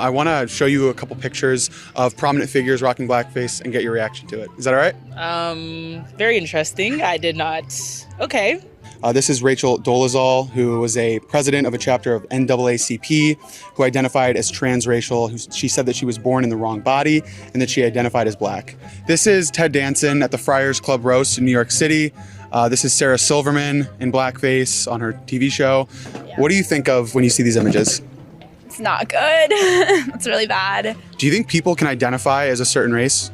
I want to show you a couple pictures of prominent figures rocking blackface and get your reaction to it. Is that all right? Very interesting. I did not. Okay. This is Rachel Dolezal, who was a president of a chapter of NAACP, who identified as transracial. She said that she was born in the wrong body and that she identified as black. This is Ted Danson at the Friars Club Roast in New York City. This is Sarah Silverman in blackface on her TV show. Yeah. What do you think of when you see these images? It's not good. It's really bad. Do you think people can identify as a certain race?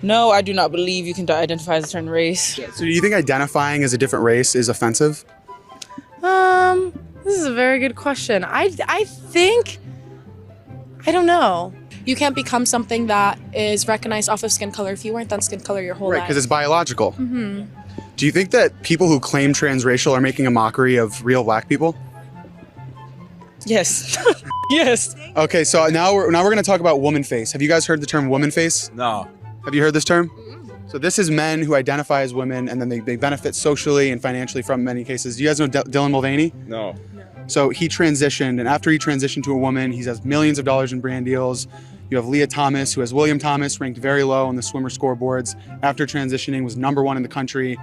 No, I do not believe you can identify as a certain race. So do you think identifying as a different race is offensive? This is a very good question. I think, I don't know. You can't become something that is recognized off of skin color if you weren't that skin color your whole Right, life. because it's biological. Mm-hmm. Do you think that people who claim transracial are making a mockery of real black people? Yes. Yes. Okay, so now we're going to talk about woman face. Have you guys heard the term woman face? No. Have you heard this term? So this is men who identify as women and then they benefit socially and financially from many cases. Do you guys know Dylan Mulvaney? No. So he transitioned, and after he transitioned to a woman, he has millions of dollars in brand deals. You have Leah Thomas, who has William Thomas, ranked very low on the swimmer scoreboards. After transitioning, was #1 in the country.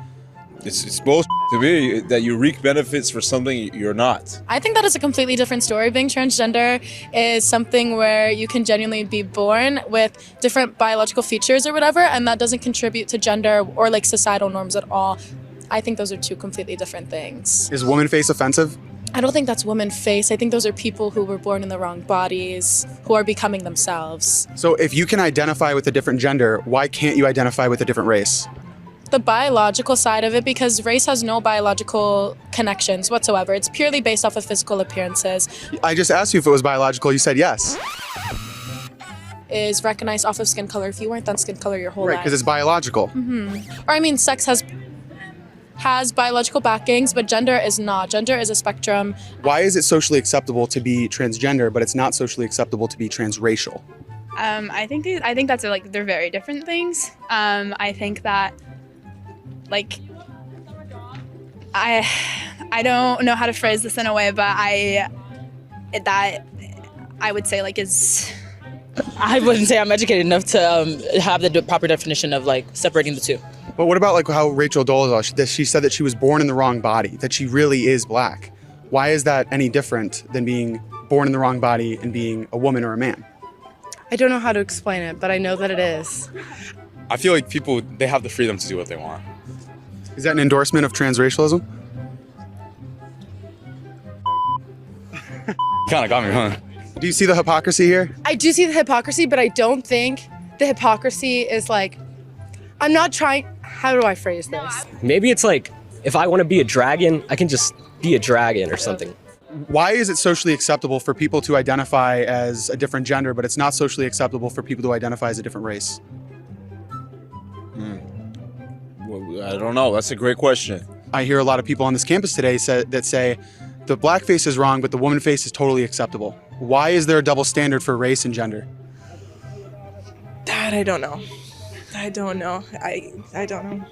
It's bullshit to me that you reap benefits for something you're not. I think that is a completely different story. Being transgender is something where you can genuinely be born with different biological features or whatever, and that doesn't contribute to gender or like societal norms at all. I think those are two completely different things. Is woman face offensive? I don't think that's woman face. I think those are people who were born in the wrong bodies, who are becoming themselves. So if you can identify with a different gender, why can't you identify with a different race? The biological side of it, because race has no biological connections whatsoever. It's purely based off of physical appearances. I just asked you if it was biological. You said yes. Is recognized off of skin color if you weren't that skin color your whole Right, life. because it's biological. Or I mean, sex has biological backings, but gender is not. Gender is a spectrum. Why is it socially acceptable to be transgender, but it's not socially acceptable to be transracial? I think that's like they're very different things. I think that like I don't know how to phrase this in a way, but I would say like is. I wouldn't say I'm educated enough to have the proper definition of like separating the two. But what about like how Rachel Dolezal, she said that she was born in the wrong body, that she really is black. Why is that any different than being born in the wrong body and being a woman or a man? I don't know how to explain it, but I know that it is. I feel like people, they have the freedom to do what they want. Is that an endorsement of transracialism? Kind of got me, huh? Do you see the hypocrisy here? I do see the hypocrisy, but I don't think the hypocrisy is like, I'm not trying, how do I phrase this? Maybe it's like, if I want to be a dragon, I can just be a dragon or something. Why is it socially acceptable for people to identify as a different gender, but it's not socially acceptable for people to identify as a different race? Well, I don't know. That's a great question. I hear a lot of people on this campus today that say the black face is wrong, but the woman face is totally acceptable. Why is there a double standard for race and gender? That I don't know. I don't know. I don't know.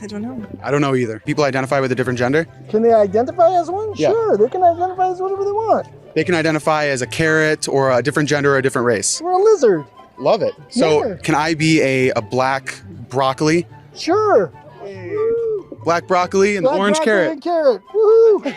I don't know. I don't know either. People identify with a different gender? Can they identify as one? Yeah. Sure, they can identify as whatever they want. They can identify as a carrot or a different gender or a different race. We're a lizard. Love it. So Yeah. can I be a black broccoli? Sure. Black broccoli and Black orange broccoli carrot. and carrot. Woohoo!